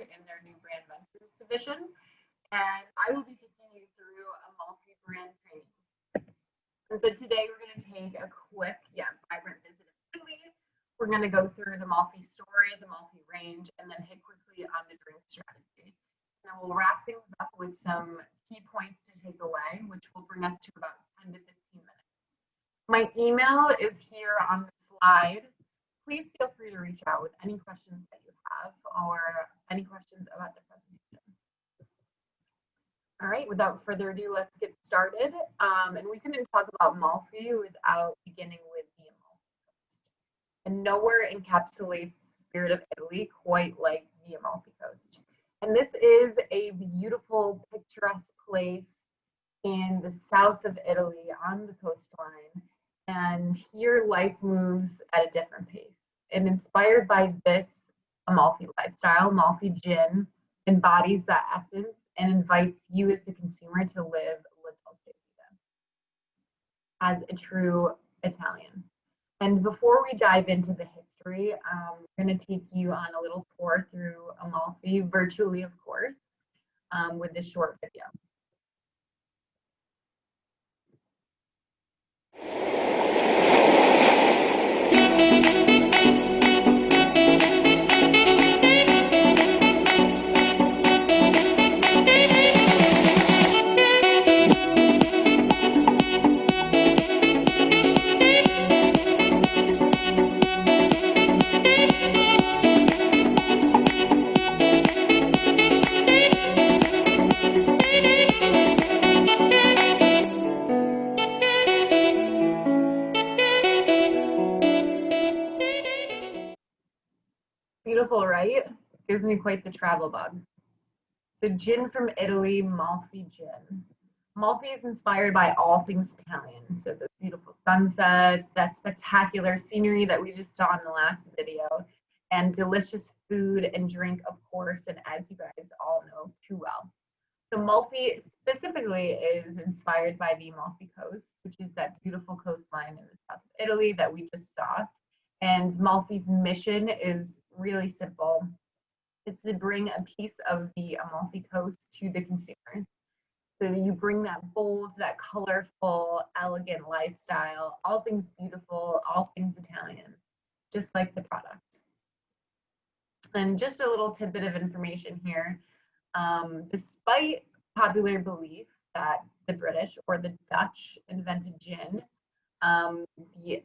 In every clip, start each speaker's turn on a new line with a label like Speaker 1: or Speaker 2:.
Speaker 1: in their new brand ventures division, and I will be taking you through a Malfy brand training. And so today we're going to take a quick, vibrant visit of Eataly. We're going to go through the Malfy story, the Malfy range, and then hit quickly on the drink strategy. And then we'll wrap things up with some key points to take away, which will bring us to about 10 to 15 minutes. My email is here on the slide. Please feel free to reach out with any questions that you have or any questions about the presentation. All right, without further ado, let's get started. And we couldn't talk about Malfy without beginning with the Amalfi Coast. And nowhere encapsulates the spirit of Italy quite like the Amalfi Coast. And this is a beautiful, picturesque place in the south of Italy on the coastline. And here life moves at a different pace. And inspired by this Amalfi lifestyle, Malfy Gin embodies that essence and invites you as the consumer to live La Dolce Vita as a true Italian. And before we dive into the history, we're going to take you on a little tour through Amalfi, virtually, of course, with this short video. Beautiful, right? Gives me quite the travel bug. So gin from Italy, Malfy gin. Malfy is inspired by all things Italian. So the beautiful sunsets, that spectacular scenery that we just saw in the last video, and delicious food and drink, of course, and as you guys all know too well. So Malfy specifically is inspired by the Amalfi Coast, which is that beautiful coastline in the south of Italy that we just saw. And Malfy's mission is really simple. It's to bring a piece of the Amalfi Coast to the consumers. So you bring that bold, that colorful, elegant lifestyle, all things beautiful, all things Italian, just like the product. And just a little tidbit of information here. Despite popular belief that the British or the Dutch invented gin, the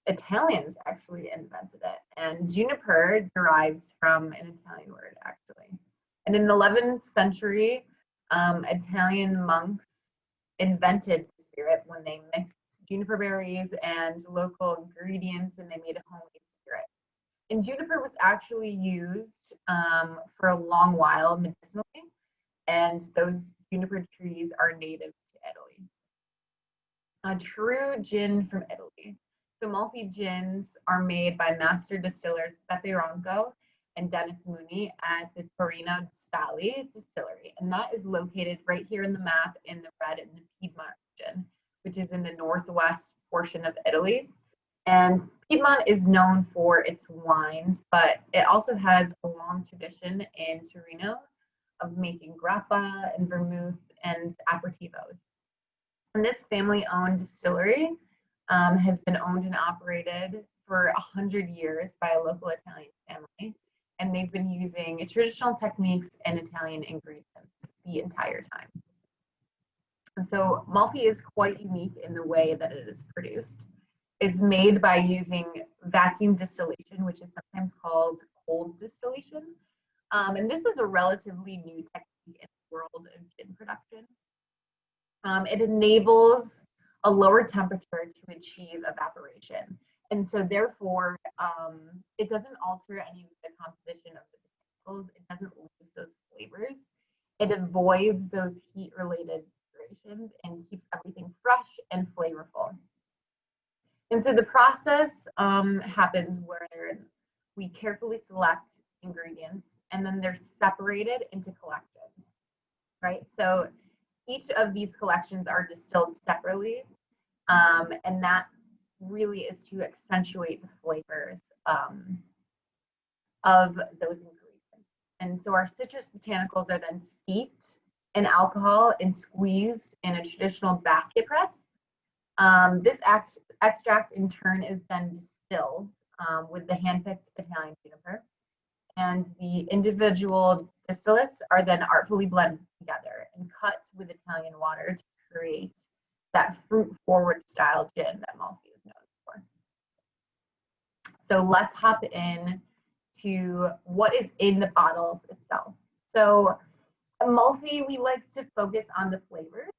Speaker 1: Italians actually invented it, and juniper derives from an Italian word, actually. And in the 11th century, Italian monks invented the spirit when they mixed juniper berries and local ingredients, and they made a homemade spirit. And juniper was actually used for a long while medicinally, and those juniper trees are native to Italy. A true gin from Italy. So Malfy gins are made by master distillers Pepe Ronco and Dennis Mooney at the Torino Stali distillery. And that is located right here in the map in the red in the Piedmont region, which is in the northwest portion of Italy. And Piedmont is known for its wines, but it also has a long tradition in Torino of making grappa and vermouth and aperitivos. And this family-owned distillery has been owned and operated for 100 years by a local Italian family, and they've been using traditional techniques and Italian ingredients the entire time. And so Malfy is quite unique in the way that it is produced. It's made by using vacuum distillation, which is sometimes called cold distillation. And this is a relatively new technique in the world of gin production. It enables a lower temperature to achieve evaporation. And so therefore, it doesn't alter any of the composition of the botanicals. It doesn't lose those flavors. It avoids those heat-related durations and keeps everything fresh and flavorful. And so the process happens where we carefully select ingredients and then they're separated into collections, right? So each of these collections are distilled separately, and that really is to accentuate the flavors of those ingredients. And so our citrus botanicals are then steeped in alcohol and squeezed in a traditional basket press. This extract in turn is then distilled with the hand-picked Italian juniper. And the individual distillates are then artfully blended together and cut with Italian water to create that fruit-forward style gin that Malfy is known for. So let's hop in to what is in the bottles itself. So at Malfy, we like to focus on the flavors.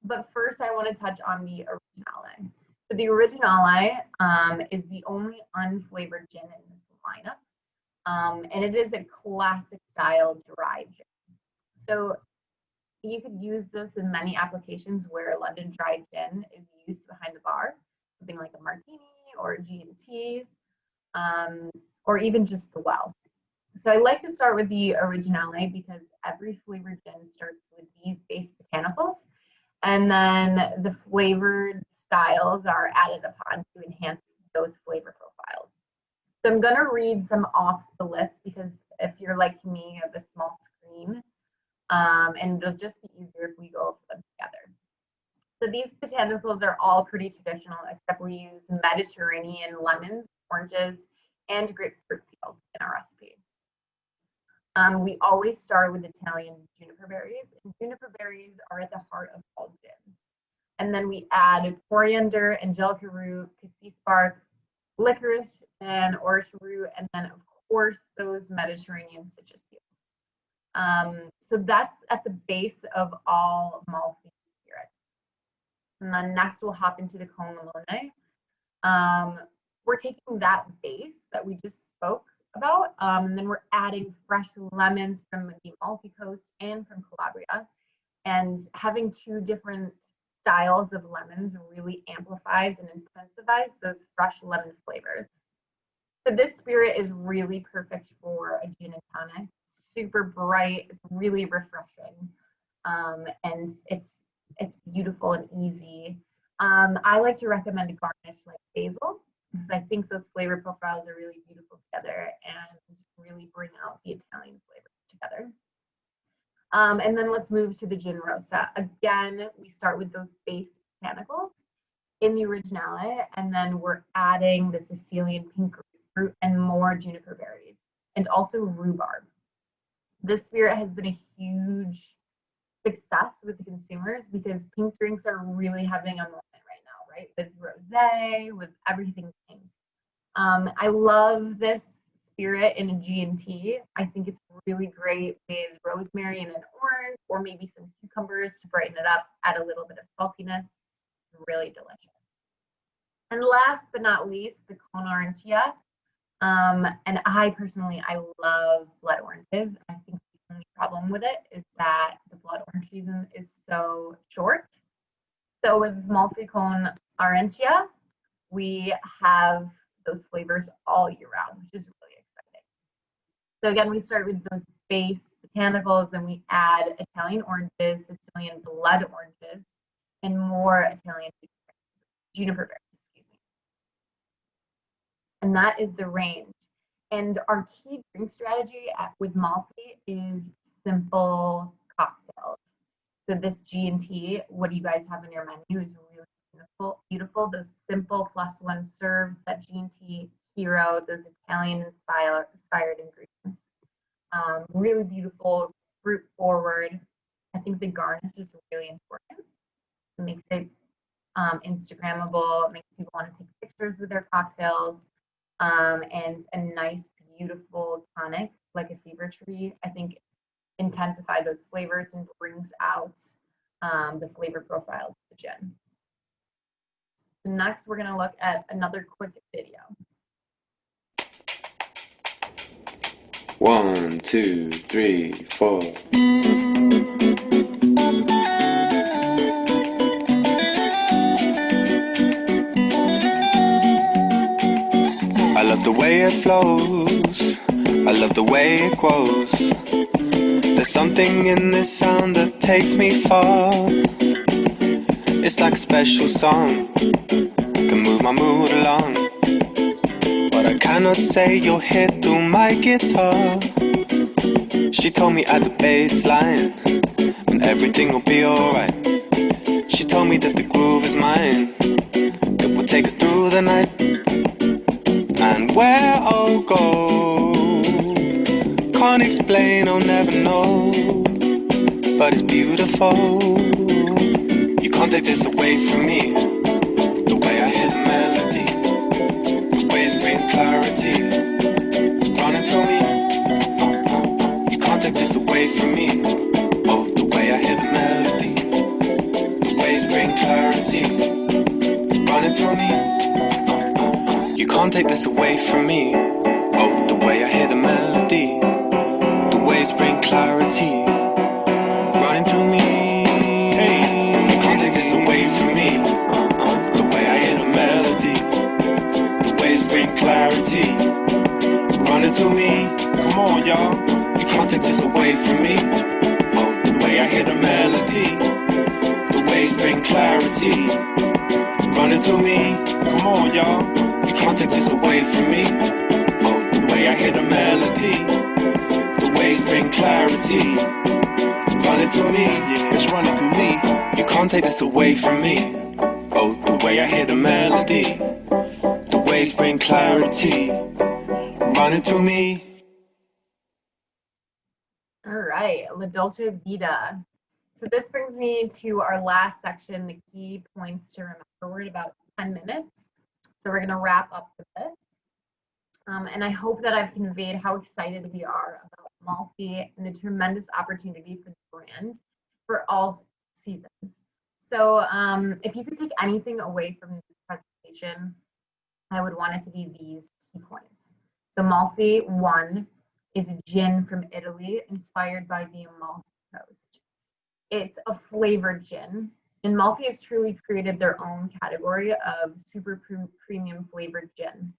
Speaker 1: But first, I want to touch on the Originale. So the Originale is the only unflavored gin in this lineup. And it is a classic style dry gin. So you could use this in many applications where London dry gin is used behind the bar, something like a martini or a G&T, or even just the well. So I like to start with the Originale because every flavored gin starts with these base botanicals, and then the flavored styles are added upon to enhance those flavor profiles. So I'm going to read them off the list because if you're like me, you have a small screen, and it'll just be easier if we go over them together. So these botanicals are all pretty traditional, except we use Mediterranean lemons, oranges, and grapefruit peels in our recipe. We always start with Italian juniper berries, and juniper berries are at the heart of all gins. And then we add coriander, angelica root, cassis bark, licorice, and orris root, and then of course those Mediterranean citrus peels. So that's at the base of all Malfy spirits. And then next we'll hop into the Con Limone. We're taking that base that we just spoke about, and then we're adding fresh lemons from the Amalfi Coast and from Calabria, and having two different styles of lemons really amplifies and intensifies those fresh lemon flavors. So this spirit is really perfect for a gin and tonic. Super bright, it's really refreshing, and it's beautiful and easy. I like to recommend a garnish like basil, because I think those flavor profiles are really beautiful together and really bring out the Italian flavors together. And then let's move to the gin rosa. Again, we start with those base botanicals in the Originale, and then we're adding the Sicilian pink grapefruit and more juniper berries, and also rhubarb. This spirit has been a huge success with the consumers because pink drinks are really having a moment right now, right? With rosé, with everything pink. I love this spirit in a G&T. I think it's really great with rosemary and an orange, or maybe some cucumbers to brighten it up, add a little bit of saltiness. It's really delicious. And last but not least, the Con Arancia. And I personally love blood oranges. I think the only problem with it is that the blood orange season is so short. So with Malfy Con Arancia, we have those flavors all year round, which is really exciting. So again, we start with those base botanicals, then we add Italian oranges, Sicilian blood oranges, and more Italian juniper berries. And that is the range. And our key drink strategy with Malfy is simple cocktails. So this G&T, what you guys have in your menu is really beautiful. Those simple +1 serves, that G&T hero, those Italian-inspired ingredients. Really beautiful, fruit forward. I think the garnish is really important. It makes it Instagrammable. It makes people want to take pictures with their cocktails. And a nice, beautiful tonic like a fever tree, I think intensify those flavors and brings out the flavor profiles of the gin. So next, we're going to look at another quick video.
Speaker 2: 1, 2, 3, 4. I love the way it flows, I love the way it grows. There's something in this sound that takes me far. It's like a special song, can move my mood along. But I cannot say you'll hit through my guitar. She told me at the baseline, and everything will be alright. She told me that the groove is mine, it will take us through the night. And where I'll go, can't explain, I'll never know, but it's beautiful. You can't take this away from me. The way I hear the melody, the way it's bring clarity, running through me. You can't take this away from me. Oh, the way I hear the melody, the way it's bring clarity, running through me. You can't take this away from me. Oh, the way I hear the melody, the way it's bring clarity, running through me. Hey, you can't take this away from me. The way I hear the melody, the way it's bring clarity, running through me. Come on, y'all. You can't take this away from me. Oh, the way I hear the melody, the way it's bring clarity, running through me. Come on, y'all. You can't take this away from me. Oh, the way I hear the melody, the way it's bring clarity, running through me. Yeah, it's running through me. You can't take this away from me. Oh, the way I hear the melody, the way it's bring clarity, running through me.
Speaker 1: All right, La Dolce Vita. So this brings me to our last section, the key points to remember. We're at about 10 minutes. So we're gonna wrap up with this. And I hope that I've conveyed how excited we are about Malfy and the tremendous opportunity for the brand for all seasons. So if you could take anything away from this presentation, I would want it to be these key points. So Malfy, one, is a gin from Italy inspired by the Amalfi Coast. It's a flavored gin, and Malfy has truly created their own category of super premium flavored gin.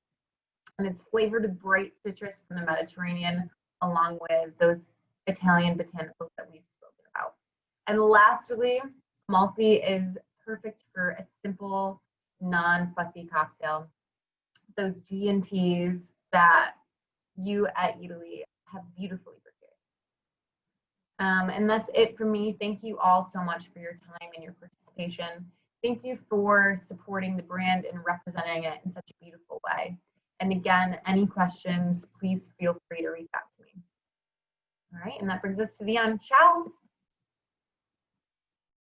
Speaker 1: And it's flavored with bright citrus from the Mediterranean, along with those Italian botanicals that we've spoken about. And lastly, Malfy is perfect for a simple, non-fussy cocktail. Those G&Ts that you at Eataly have beautifully prepared. And that's it for me. Thank you all so much for your time and your participation. Thank you for supporting the brand and representing it in such a beautiful way. And again, any questions, please feel free to reach out to me. All right, and that brings us to the end. Ciao.